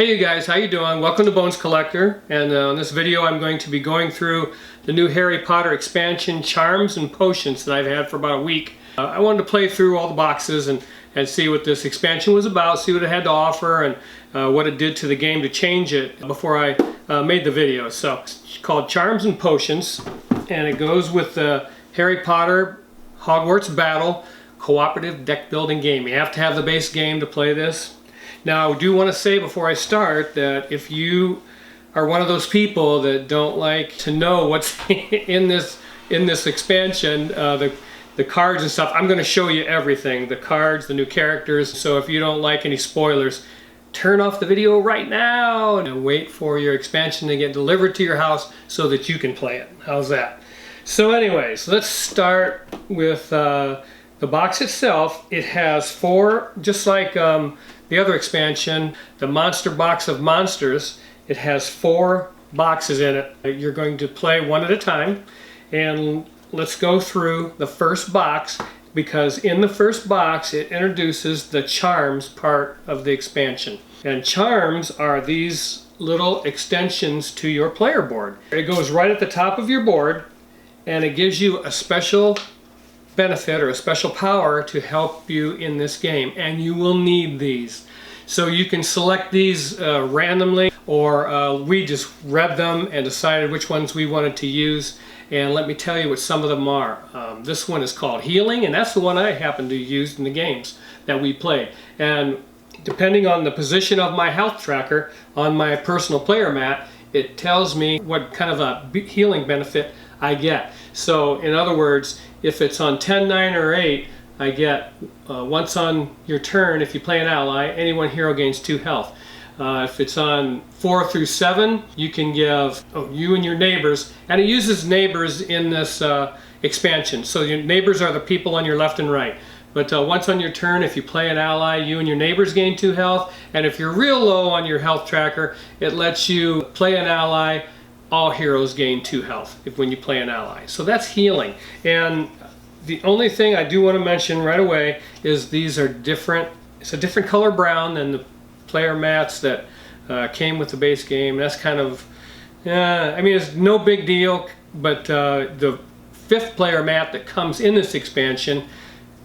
Hey you guys, how you doing? Welcome to Bones Collector, and in this video I'm going to be going through the new Harry Potter expansion Charms and Potions that I've had for about a week. I wanted to play through all the boxes and see what this expansion was about, see what it had to offer, and what it did to the game to change it before I made the video. So it's called Charms and Potions, and it goes with the Harry Potter Hogwarts Battle cooperative deck building game. You have to have the base game to play this. Now, I do want to say before I start that if you are one of those people that don't like to know what's in this expansion, the cards and stuff, I'm going to show you everything. The cards, the new characters. So if you don't like any spoilers, turn off the video right now and wait for your expansion to get delivered to your house so that you can play it. How's that? So anyways, let's start with the box itself. It has four, just like the other expansion, the Monster Box of Monsters. It has four boxes in it. You're going to play one at a time, and let's go through the first box, because in the first box it introduces the Charms part of the expansion. And Charms are these little extensions to your player board. It goes right at the top of your board, and it gives you a special benefit or a special power to help you in this game, and you will need these. So you can select these randomly, or we just read them and decided which ones we wanted to use, and let me tell you what some of them are. This one is called Healing, and that's the one I happen to use in the games that we played. And depending on the position of my health tracker on my personal player mat, it tells me what kind of a healing benefit I get. So in other words, if it's on 10, 9, or 8, I get once on your turn, if you play an ally, any one hero gains 2 health. If it's on 4 through 7, you can give you and your neighbors, and it uses neighbors in this expansion. So your neighbors are the people on your left and right. But once on your turn, if you play an ally, you and your neighbors gain 2 health. And if you're real low on your health tracker, it lets you play an ally. All heroes gain 2 health when you play an ally. So that's healing. And the only thing I do want to mention right away is these are different. It's a different color brown than the player mats that came with the base game. That's kind of, I mean, it's no big deal, but the 5th player mat that comes in this expansion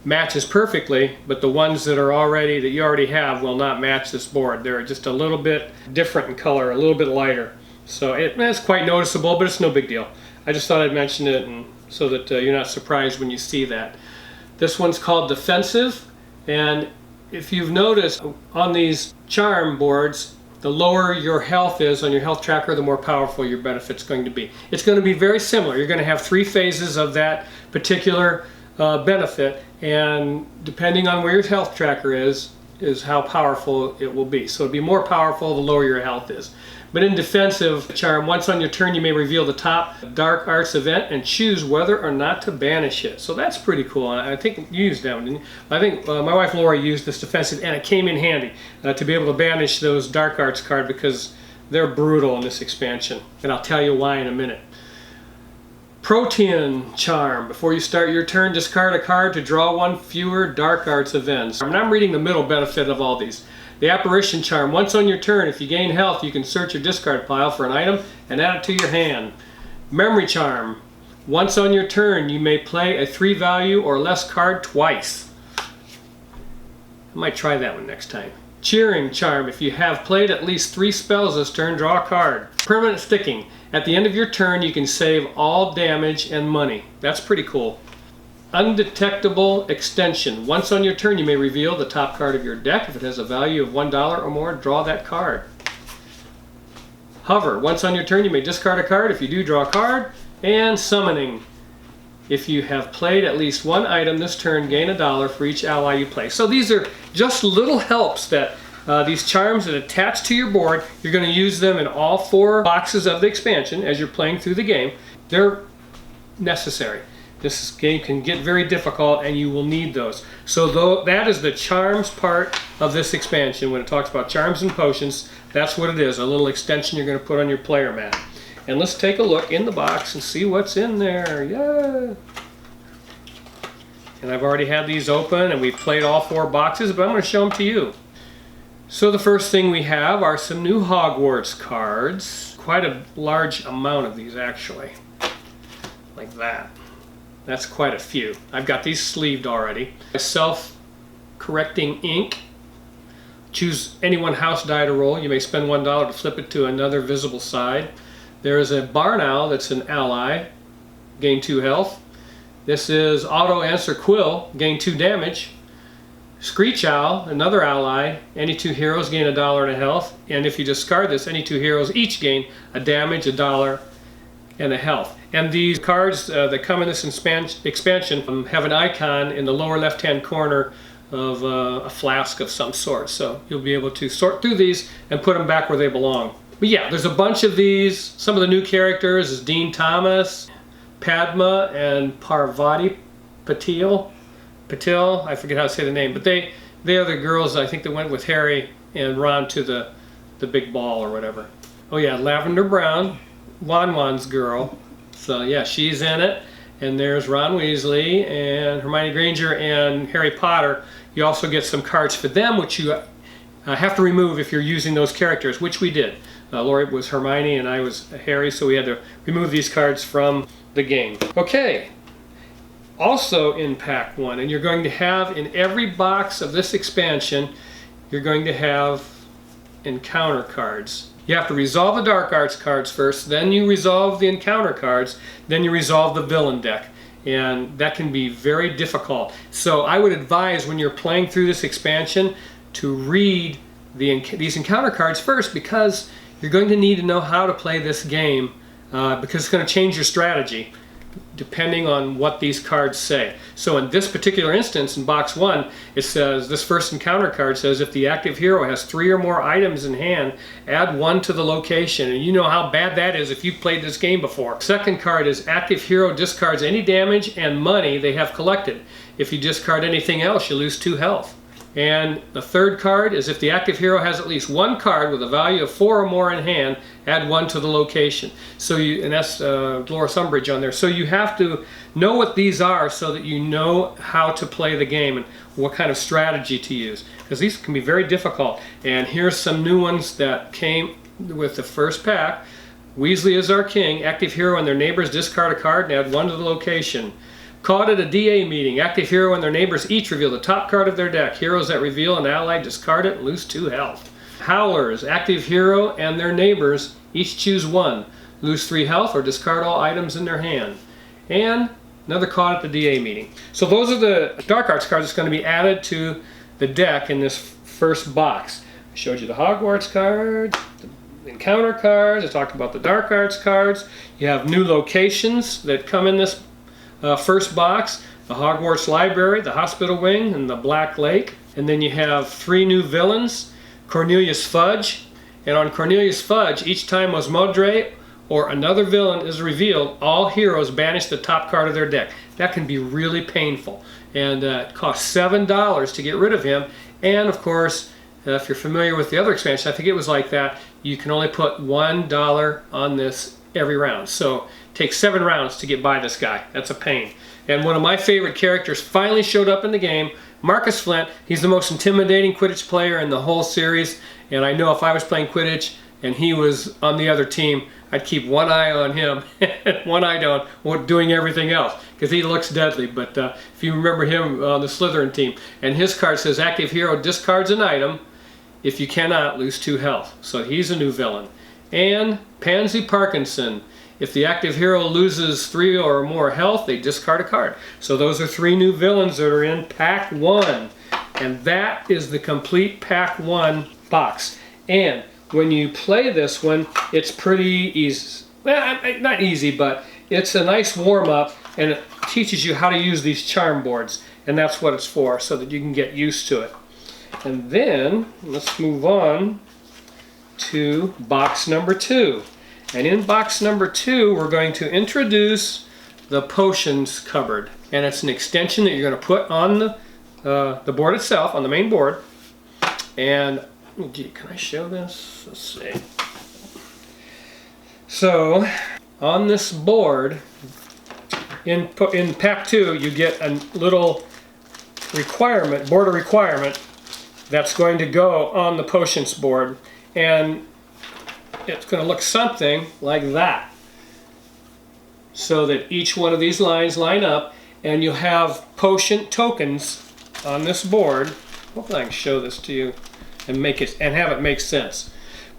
matches perfectly, but the ones that you already have will not match this board. They're just a little bit different in color, a little bit lighter. So it's quite noticeable, but it's no big deal. I just thought I'd mention it, and so that you're not surprised when you see that. This one's called Defensive, and if you've noticed on these charm boards, the lower your health is on your health tracker, the more powerful your benefit's going to be. It's going to be very similar. You're going to have 3 phases of that particular benefit, and depending on where your health tracker is how powerful it will be. So it'll be more powerful the lower your health is. But in Defensive Charm, once on your turn you may reveal the top Dark Arts event and choose whether or not to banish it. So that's pretty cool. I think you used that one, didn't you? I think my wife Laura used this Defensive, and it came in handy to be able to banish those Dark Arts cards, because they're brutal in this expansion. And I'll tell you why in a minute. Protean Charm. Before you start your turn, discard a card to draw 1 fewer Dark Arts events. And I'm reading the middle benefit of all these. The Apparition Charm. Once on your turn, if you gain health, you can search your discard pile for an item and add it to your hand. Memory Charm. Once on your turn, you may play a 3 value or less card twice. I might try that one next time. Cheering Charm. If you have played at least 3 spells this turn, draw a card. Permanent Sticking. At the end of your turn, you can save all damage and money. That's pretty cool. Undetectable Extension. Once on your turn, you may reveal the top card of your deck. If it has a value of $1 or more, draw that card. Hover. Once on your turn, you may discard a card. If you do, draw a card. And Summoning. If you have played at least 1 item this turn, gain $1 for each ally you play. So these are just little helps that these charms that attach to your board. You're going to use them in all 4 boxes of the expansion as you're playing through the game. They're necessary. This game can get very difficult, and you will need those. So that is the charms part of this expansion. When it talks about charms and potions, that's what it is, a little extension you're going to put on your player mat. And let's take a look in the box and see what's in there. Yeah. And I've already had these open, and we've played all 4 boxes, but I'm going to show them to you. So the first thing we have are some new Hogwarts cards. Quite a large amount of these actually. Like that. That's quite a few. I've got these sleeved already. Self-correcting ink. Choose any one house die to roll. You may spend $1 to flip it to another visible side. There is a barn owl that's an ally. Gain 2 health. This is auto answer quill. Gain 2 damage. Screech owl, another ally. Any 2 heroes gain $1 in health. And if you discard this, any 2 heroes each gain a damage, $1, and a health. And these cards that come in this expansion have an icon in the lower left-hand corner of a flask of some sort. So you'll be able to sort through these and put them back where they belong. But yeah, there's a bunch of these. Some of the new characters is Dean Thomas, Padma, and Parvati Patil. I forget how to say the name, but they are the girls I think that went with Harry and Ron to the big ball or whatever. Oh yeah, Lavender Brown, Wan's girl. So yeah, she's in it. And there's Ron Weasley and Hermione Granger and Harry Potter. You also get some cards for them, which you have to remove if you're using those characters, which we did. Lori was Hermione and I was Harry, so we had to remove these cards from the game. Okay, also in Pack 1, and you're going to have in every box of this expansion, you're going to have encounter cards. You have to resolve the Dark Arts cards first, then you resolve the encounter cards, then you resolve the villain deck. And that can be very difficult. So I would advise when you're playing through this expansion to read these encounter cards first, because you're going to need to know how to play this game because it's going to change your strategy depending on what these cards say. So in this particular instance, in box 1, it says, this first encounter card says, if the active hero has 3 or more items in hand, add 1 to the location. And you know how bad that is if you've played this game before. Second card is active hero discards any damage and money they have collected. If you discard anything else, you lose 2 health. And the third card is if the active hero has at least 1 card with a value of 4 or more in hand, add 1 to the location. So and that's Dolores Umbridge on there. So you have to know what these are so that you know how to play the game and what kind of strategy to use, because these can be very difficult. And here's some new ones that came with the first pack. Weasley is our king. Active hero and their neighbors discard a card and add 1 to the location. Caught at a DA meeting. Active hero and their neighbors each reveal the top card of their deck. Heroes that reveal an ally discard it and lose 2 health. Howlers. Active hero and their neighbors each choose 1. Lose 3 health or discard all items in their hand. And another caught at the DA meeting. So those are the Dark Arts cards that's going to be added to the deck in this first box. I showed you the Hogwarts cards, the encounter cards. I talked about the Dark Arts cards. You have new locations that come in this first box, the Hogwarts Library, the Hospital Wing, and the Black Lake. And then you have 3 new villains, Cornelius Fudge. And on Cornelius Fudge, each time Osmodre or another villain is revealed, all heroes banish the top card of their deck. That can be really painful. And it costs $7 to get rid of him. And of course, if you're familiar with the other expansion, I think it was like that, you can only put $1 on this every round. So it takes 7 rounds to get by this guy. That's a pain. And one of my favorite characters finally showed up in the game, Marcus Flint. He's the most intimidating Quidditch player in the whole series. And I know if I was playing Quidditch and he was on the other team, I'd keep one eye on him and one eye down doing everything else, because he looks deadly. But if you remember him on the Slytherin team, and his card says active hero discards an item. If you cannot, lose 2 health. So he's a new villain. And Pansy Parkinson. If the active hero loses 3 or more health, they discard a card. So those are 3 new villains that are in Pack 1. And that is the complete Pack 1 box. And when you play this one, it's pretty easy. Well, not easy, but it's a nice warm-up, and it teaches you how to use these charm boards. And that's what it's for, so that you can get used to it. And then, let's move on to box number 2. And in box number 2, we're going to introduce the potions cupboard. And it's an extension that you're going to put on the board itself, on the main board. And, can I show this? Let's see. So, on this board, in Pack 2, you get a little requirement, border requirement, that's going to go on the potions board. And it's going to look something like that. So that each one of these lines line up, and you'll have potion tokens on this board. Hopefully I can show this to you and have it make sense.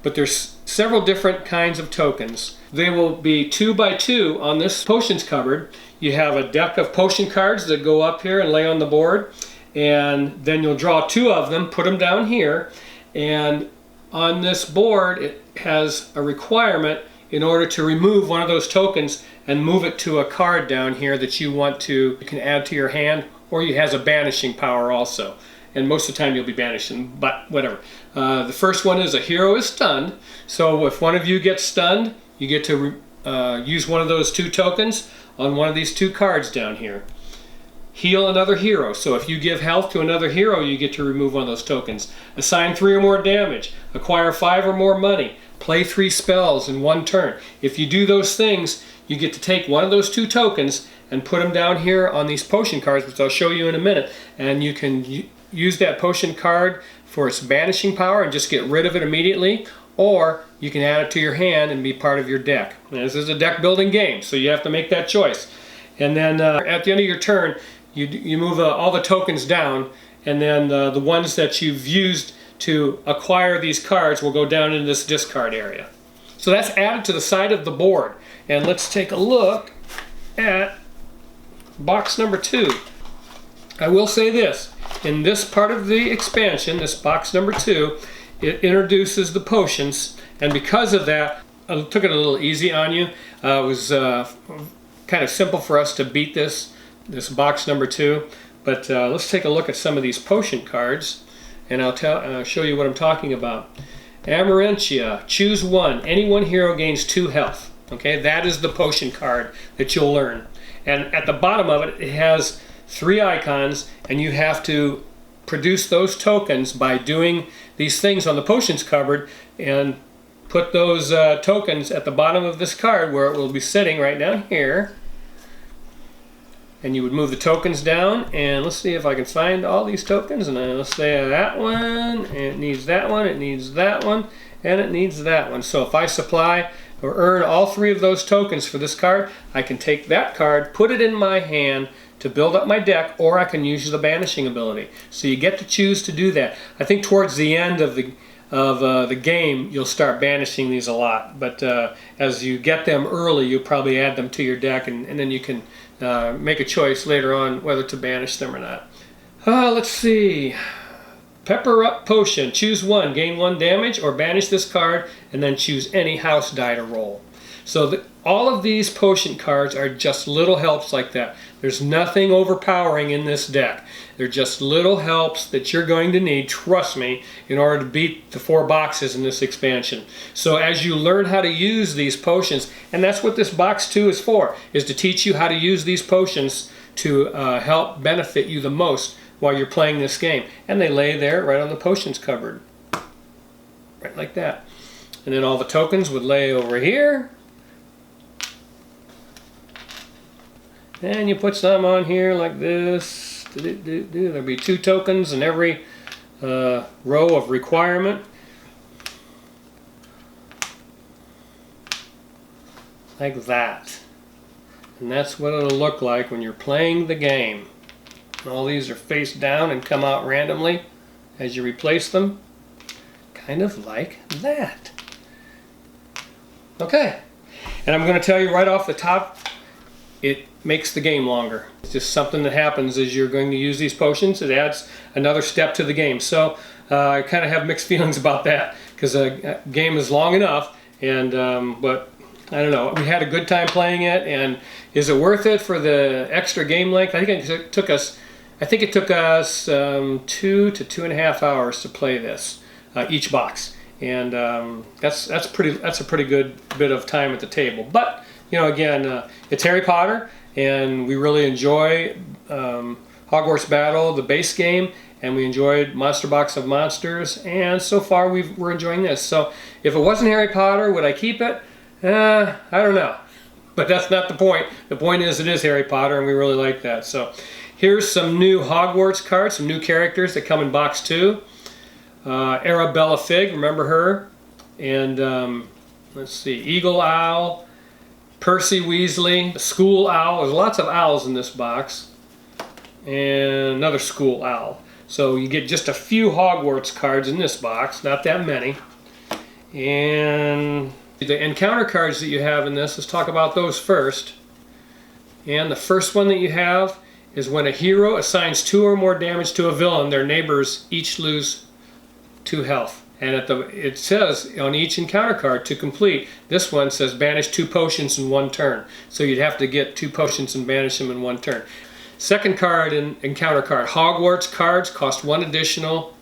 But there's several different kinds of tokens. They will be 2 by 2 on this potions cupboard. You have a deck of potion cards that go up here and lay on the board, and then you'll draw 2 of them, put them down here, and on this board it has a requirement in order to remove one of those tokens and move it to a card down here that you can add to your hand, or it has a banishing power also. And most of the time you'll be banishing, but whatever. The first one is a hero is stunned. So if one of you gets stunned, you get to use one of those 2 tokens on one of these 2 cards down here. Heal another hero. So if you give health to another hero, you get to remove one of those tokens. Assign 3 or more damage. Acquire 5 or more money. Play 3 spells in 1 turn. If you do those things, you get to take one of those 2 tokens and put them down here on these potion cards, which I'll show you in a minute. And you can use that potion card for its banishing power and just get rid of it immediately, or you can add it to your hand and be part of your deck. And this is a deck building game, so you have to make that choice. And then at the end of your turn, you move all the tokens down, and then the ones that you've used to acquire these cards will go down into this discard area. So that's added to the side of the board. And let's take a look at box number 2. I will say this, in this part of the expansion, this box number 2, it introduces the potions, and because of that, I took it a little easy on you. It was kind of simple for us to beat this box number 2, but let's take a look at some of these potion cards, and I'll show you what I'm talking about. Amarantia, choose 1. Any 1 hero gains 2 health. Okay, that is the potion card that you'll learn. And at the bottom of it, it has 3 icons, and you have to produce those tokens by doing these things on the potions cupboard, and put those tokens at the bottom of this card where it will be sitting right down here. And you would move the tokens down, and let's see if I can find all these tokens. And then let's say that one, and it needs that one, it needs that one, and it needs that one. So if I supply or earn all 3 of those tokens for this card, I can take that card, put it in my hand to build up my deck, or I can use the banishing ability. So you get to choose to do that. I think towards the end of the game, you'll start banishing these a lot. But as you get them early, you'll probably add them to your deck, and then you can make a choice later on whether to banish them or not. Let's see. Pepper Up Potion. Choose 1. Gain 1 damage, or banish this card, and then choose any house die to roll. So all of these potion cards are just little helps like that. There's nothing overpowering in this deck. They're just little helps that you're going to need, trust me, in order to beat the 4 boxes in this expansion. So as you learn how to use these potions, and that's what this box 2 is for, is to teach you how to use these potions to help benefit you the most while you're playing this game. And they lay there right on the potions cupboard. Right like that. And then all the tokens would lay over here. And you put some on here like this. There'll be 2 tokens in every row of requirement. Like that. And that's what it'll look like when you're playing the game. All these are face down and come out randomly as you replace them. Kind of like that. Okay. And I'm going to tell you right off the top, it makes the game longer. It's just something that happens as you're going to use these potions. It adds another step to the game. So I kind of have mixed feelings about that, because a game is long enough, and but I don't know. We had a good time playing it, and is it worth it for the extra game length? I think it took us 2 to 2.5 hours to play this each box, and that's a pretty good bit of time at the table. But you know, again, it's Harry Potter, and we really enjoy Hogwarts Battle, the base game, and we enjoyed Monster Box of Monsters, and so far we're enjoying this. So if it wasn't Harry Potter, would I keep it? I don't know. But that's not the point. The point is it is Harry Potter, and we really like that. So here's some new Hogwarts cards, some new characters that come in box 2. Arabella Fig, remember her? And let's see, Eagle Owl, Percy Weasley, School Owl. There's lots of owls in this box. And another School Owl. So you get just a few Hogwarts cards in this box, not that many. And the encounter cards that you have in this, let's talk about those first. And the first one that you have is when a hero assigns 2 or more damage to a villain, their neighbors each lose 2 health. And it says on each encounter card to complete, this one says banish 2 potions in 1 turn. So you'd have to get 2 potions and banish them in 1 turn. Second card in encounter card, Hogwarts cards cost 1 additional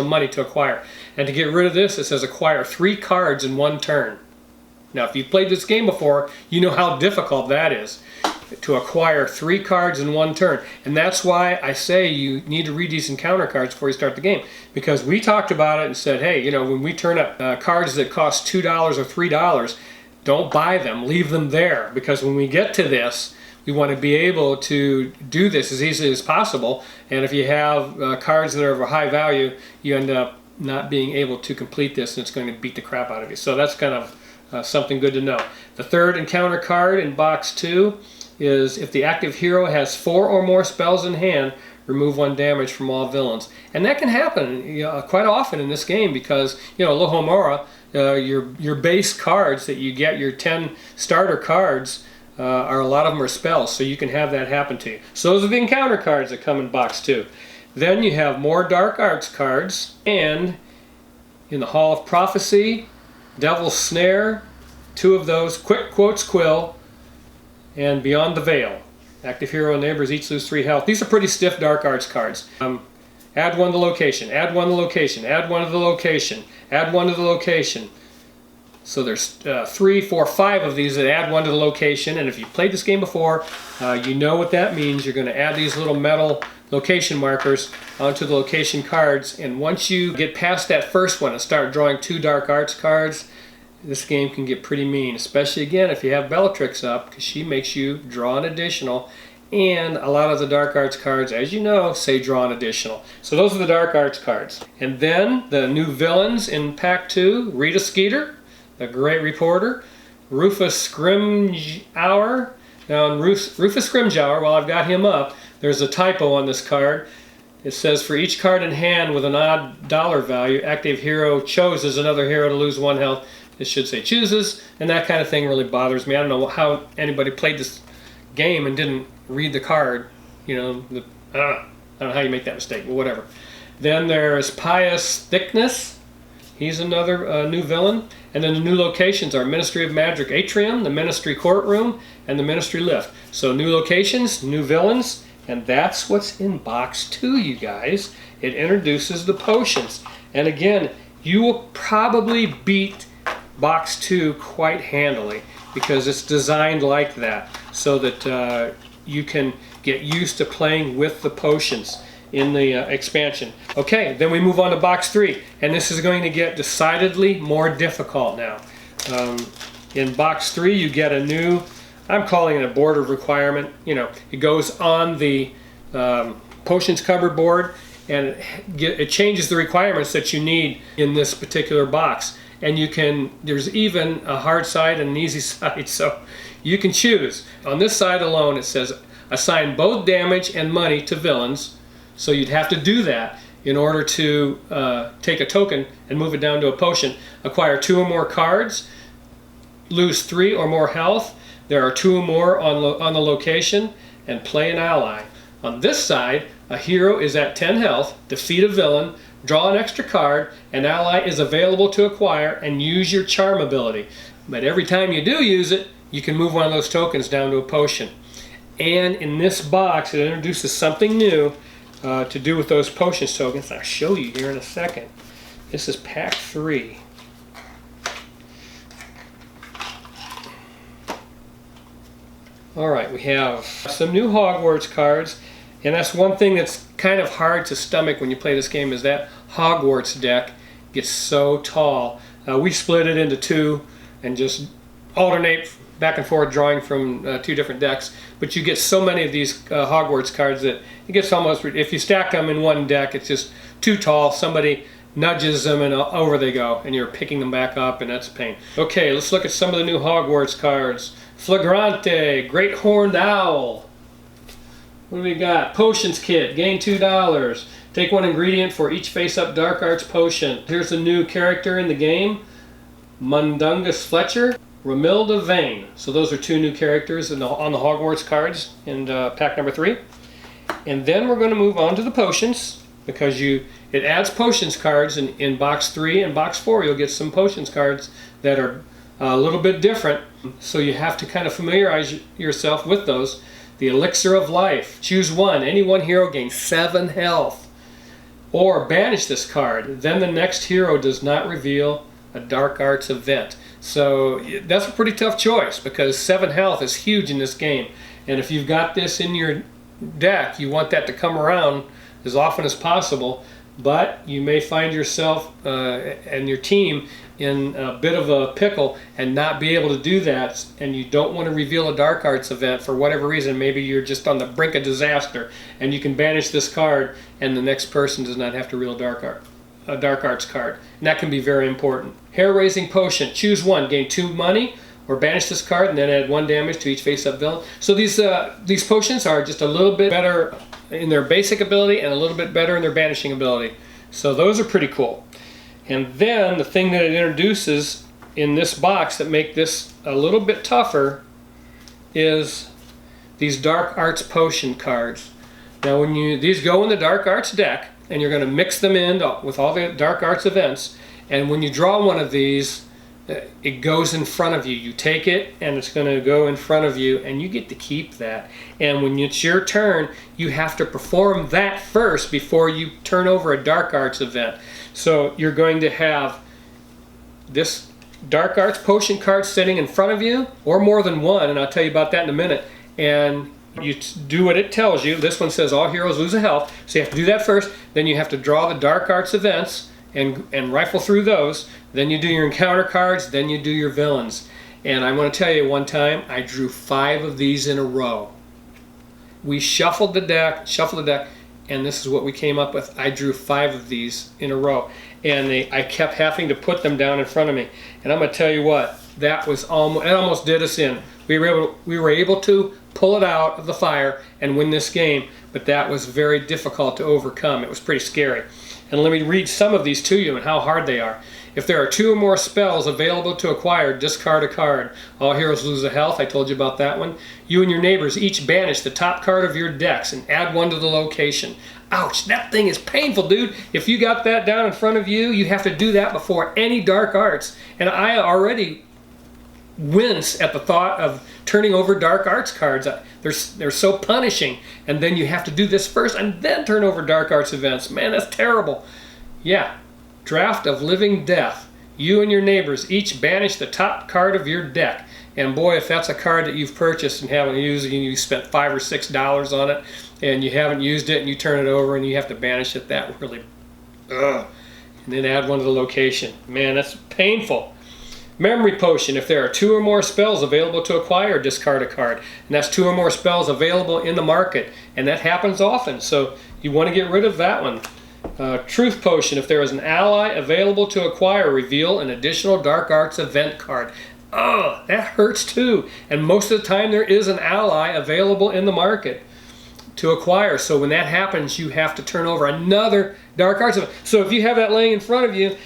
money to acquire. And to get rid of this, it says acquire 3 cards in 1 turn. Now if you've played this game before, you know how difficult that is, to acquire 3 cards in 1 turn. And that's why I say you need to read these encounter cards before you start the game. Because we talked about it and said, hey, you know, when we turn up cards that cost $2 or $3, don't buy them, leave them there. Because when we get to this, we want to be able to do this as easily as possible. And if you have cards that are of a high value, you end up not being able to complete this, and it's going to beat the crap out of you. So that's kind of something good to know. The third encounter card in box 2 is if the active hero has 4 or more spells in hand, remove 1 damage from all villains. And that can happen quite often in this game because, you know, Lohomora, your base cards that you get, your 10 starter cards, a lot of them are spells, so you can have that happen to you. So those are the encounter cards that come in box 2. Then you have more Dark Arts cards, and in the Hall of Prophecy, Devil's Snare, 2 of those, Quick Quotes Quill, and Beyond the Veil. Active hero and neighbors each lose 3 health. These are pretty stiff Dark Arts cards. Add 1 to the location, add 1 to the location, add 1 to the location, add 1 to the location. So there's 3, 4, 5 of these that add 1 to the location, and if you've played this game before, you know what that means. You're going to add these little metal location markers onto the location cards, and once you get past that first one and start drawing 2 Dark Arts cards, this game can get pretty mean, especially again if you have Bellatrix up, because she makes you draw an additional, and a lot of the Dark Arts cards, as you know, say draw an additional. So those are the Dark Arts cards. And then the new villains in Pack 2, Rita Skeeter, the Great Reporter, Rufus Scrimgeour. Now in Rufus Scrimgeour, while I've got him up, there's a typo on this card. It says for each card in hand with an odd dollar value, active hero chooses another hero to lose 1 health. It should say chooses, and that kind of thing really bothers me. I don't know how anybody played this game and didn't read the card. You know, I don't know how you make that mistake, but whatever. Then there's Pious Thickness. He's another new villain. And then the new locations are Ministry of Magic Atrium, the Ministry Courtroom, and the Ministry Lift. So new locations, new villains, and that's what's in box 2, you guys. It introduces the potions. And again, you will probably beat box 2 quite handily because it's designed like that so that you can get used to playing with the potions in the expansion. Okay, then we move on to box 3, and this is going to get decidedly more difficult now. In box 3 you get a new, I'm calling it a border requirement. You know, it goes on the potions cupboard board, and it changes the requirements that you need in this particular box. And you can, there's even a hard side and an easy side, so you can choose. On this side alone it says assign both damage and money to villains. So you'd have to do that in order to take a token and move it down to a potion. Acquire 2 or more cards, lose 3 or more health. There are 2 or more on the location, and play an ally. On this side, a hero is at 10 health, defeat a villain, draw an extra card, an ally is available to acquire, and use your charm ability. But every time you do use it, you can move one of those tokens down to a potion. And in this box, it introduces something new to do with those potions tokens. I'll show you here in a second. This is pack 3. Alright, we have some new Hogwarts cards, and that's one thing that's kind of hard to stomach when you play this game, is that Hogwarts deck gets so tall. We split it into 2 and just alternate back and forth drawing from 2 different decks, but you get so many of these Hogwarts cards that it gets almost, if you stack them in one deck, it's just too tall. Somebody nudges them and over they go, and you're picking them back up, and that's a pain. Okay, let's look at some of the new Hogwarts cards. Flagrante, Great Horned Owl. What do we got? Potions Kit, gain $2. Take one ingredient for each face-up Dark Arts potion. Here's a new character in the game, Mundungus Fletcher, Romilda Vane. So those are two new characters on the Hogwarts cards in pack number 3. And then we're going to move on to the potions, because it adds potions cards in box 3 and box 4. You'll get some potions cards that are a little bit different, so you have to kind of familiarize yourself with those. The Elixir of Life. Choose one. Any one hero gains 7 health. Or banish this card. Then the next hero does not reveal a Dark Arts event. So that's a pretty tough choice, because 7 health is huge in this game. And if you've got this in your deck, you want that to come around as often as possible. But you may find yourself and your team in a bit of a pickle and not be able to do that, and you don't want to reveal a Dark Arts event for whatever reason. Maybe you're just on the brink of disaster, and you can banish this card and the next person does not have to reveal a Dark Arts card. And that can be very important. Hair-raising potion. Choose one. Gain 2 money, or banish this card and then add 1 damage to each face-up villain. So these potions are just a little bit better in their basic ability and a little bit better in their banishing ability. So those are pretty cool. And then the thing that it introduces in this box that make this a little bit tougher is these Dark Arts potion cards. Now these go in the Dark Arts deck, and you're going to mix them in with all the Dark Arts events, and when you draw one of these, it goes in front of you. You take it and it's going to go in front of you, and you get to keep that. And when it's your turn, you have to perform that first before you turn over a Dark Arts event. So you're going to have this Dark Arts potion card sitting in front of you, or more than one, and I'll tell you about that in a minute. And you do what it tells you. This one says all heroes lose a health, so you have to do that first. Then you have to draw the Dark Arts events and rifle through those. Then you do your encounter cards, then you do your villains. And I want to tell you, one time I drew 5 of these in a row. We shuffled the deck, and this is what we came up with. I drew 5 of these in a row, and I kept having to put them down in front of me. And I'm going to tell you what, that was almost did us in. We were able to pull it out of the fire and win this game, but that was very difficult to overcome. It was pretty scary. And let me read some of these to you and how hard they are. If there are 2 or more spells available to acquire, discard a card. All heroes lose a health. I told you about that one. You and your neighbors each banish the top card of your decks and add 1 to the location. Ouch, that thing is painful, dude. If you got that down in front of you, you have to do that before any Dark Arts. And I already wince at the thought of turning over Dark Arts cards. They're so punishing. And then you have to do this first and then turn over Dark Arts events. Man, that's terrible. Yeah. Draft of Living Death. You and your neighbors each banish the top card of your deck. And boy, if that's a card that you've purchased and haven't used it, and you spent $5 or $6 on it, and you haven't used it, and you turn it over and you have to banish it, that really, ugh. And then add 1 to the location. Man, that's painful. Memory Potion. If there are 2 or more spells available to acquire, discard a card. And that's 2 or more spells available in the market. And that happens often, so you want to get rid of that one. Truth Potion. If there is an ally available to acquire, reveal an additional Dark Arts event card. Oh, that hurts too. And most of the time there is an ally available in the market to acquire. So when that happens, you have to turn over another Dark Arts event. So if you have that laying in front of you,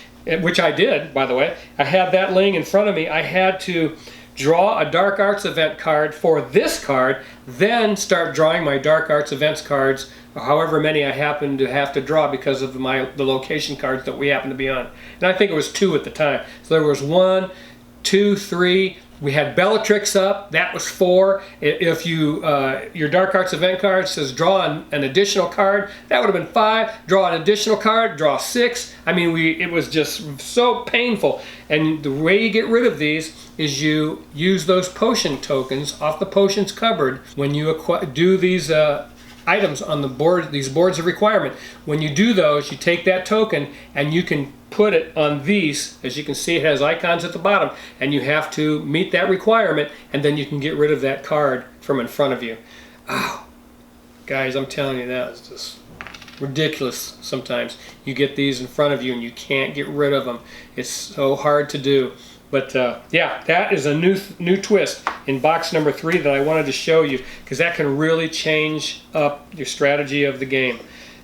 which I did, by the way, I had that laying in front of me, I had to draw a Dark Arts event card for this card, then start drawing my Dark Arts events cards, or however many I happen to have to draw because of the location cards that we happen to be on. And I think it was 2 at the time. So there was 1, 2, 3. We had Bellatrix up. That was 4. If your Dark Arts event card says draw an additional card, that would have been 5. Draw an additional card, draw 6. I mean, it was just so painful. And the way you get rid of these is you use those potion tokens off the potions cupboard when you do these items on the board, these boards of requirement. When you do those, you take that token and you can put it on these. As you can see, it has icons at the bottom, and you have to meet that requirement, and then you can get rid of that card from in front of you. Oh, guys, I'm telling you, that was just ridiculous sometimes. You get these in front of you and you can't get rid of them. It's so hard to do. But yeah, that is a new twist in box number 3 that I wanted to show you, because that can really change up your strategy of the game.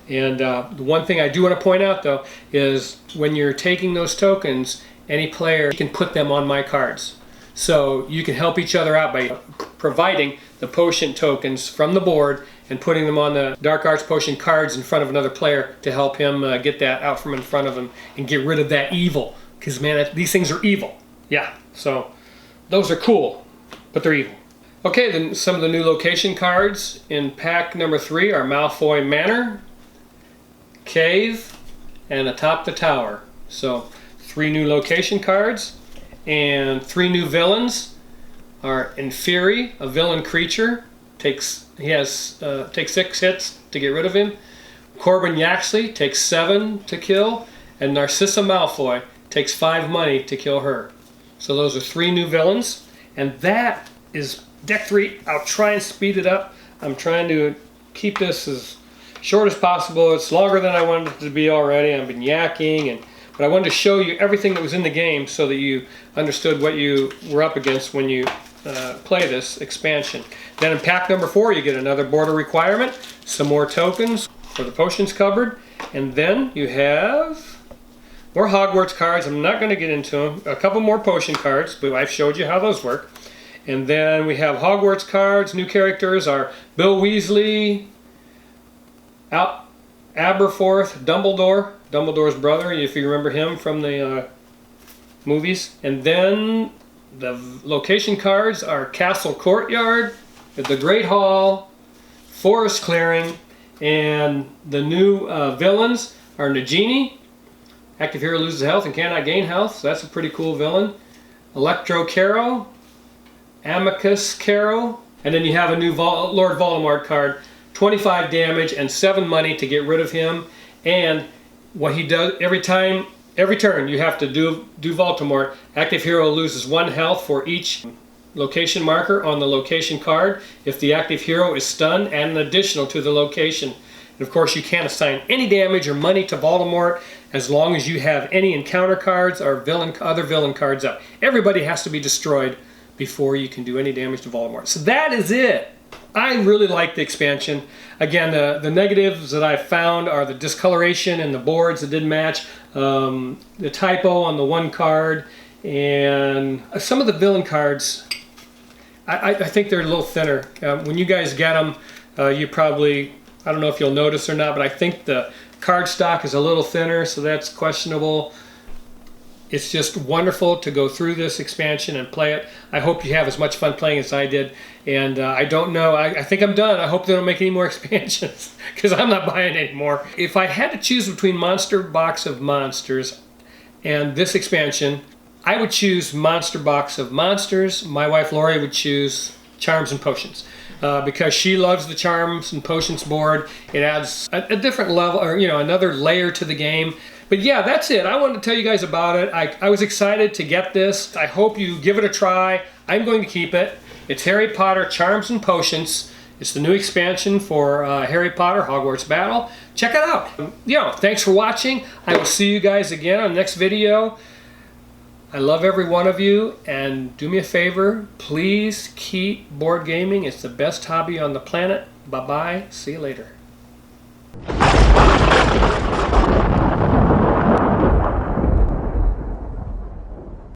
And the one thing I do want to point out though is when you're taking those tokens, any player can put them on my cards. So you can help each other out by providing the potion tokens from the board and putting them on the Dark Arts Potion cards in front of another player to help him get that out from in front of him and get rid of that evil. Because man, these things are evil. Yeah, so those are cool, but they're evil. Okay, then some of the new location cards in pack number 3 are Malfoy Manor, Cave, and Atop the Tower. So 3 new location cards, and 3 new villains are Inferi, a villain creature. Takes 6 hits to get rid of him. Corbin Yaxley takes 7 to kill, and Narcissa Malfoy takes 5 money to kill her. So those are 3 new villains, and that is deck 3. I'll try and speed it up. I'm trying to keep this as short as possible. It's longer than I wanted it to be already. I've been yakking, but I wanted to show you everything that was in the game so that you understood what you were up against when you play this expansion. Then in pack number 4 you get another border requirement, some more tokens for the potions cupboard, and then you have more Hogwarts cards. I'm not going to get into them. A couple more potion cards, but I've showed you how those work. And then we have Hogwarts cards. New characters are Bill Weasley, Aberforth, Dumbledore's brother, if you remember him from the movies. And then the location cards are Castle Courtyard, the Great Hall, Forest Clearing, and the new villains are Nagini. Active hero loses health and cannot gain health, so that's a pretty cool villain. Electro Caro, Amicus Caro, and then you have a new Lord Voldemort card, 25 damage and 7 money to get rid of him. And what he does every turn you have to do Voldemort. Active hero loses 1 health for each location marker on the location card. If the active hero is stunned, add an additional to the location. And of course you can't assign any damage or money to Voldemort as long as you have any encounter cards or other villain cards up. Everybody has to be destroyed before you can do any damage to Voldemort. So that is it. I really like the expansion. Again, the negatives that I found are the discoloration and the boards that didn't match, the typo on the one card, and some of the villain cards, I think they're a little thinner. When you guys get them, you probably, I don't know if you'll notice or not, but I think the card stock is a little thinner, so that's questionable. It's just wonderful to go through this expansion and play it. I hope you have as much fun playing as I did. And I don't know, I think I'm done. I hope they don't make any more expansions because I'm not buying any more. If I had to choose between Monster Box of Monsters and this expansion, I would choose Monster Box of Monsters. My wife Lori would choose Charms and Potions. Because she loves the Charms and Potions board. It adds a different level, or another layer to the game. But yeah, that's it. I wanted to tell you guys about it. I was excited to get this. I hope you give it a try. I'm going to keep it. It's Harry Potter Charms and Potions. It's the new expansion for Harry Potter Hogwarts Battle. Check it out. Thanks for watching. I will see you guys again on the next video. I love every one of you, and do me a favor, please keep board gaming. It's the best hobby on the planet. Bye-bye. See you later.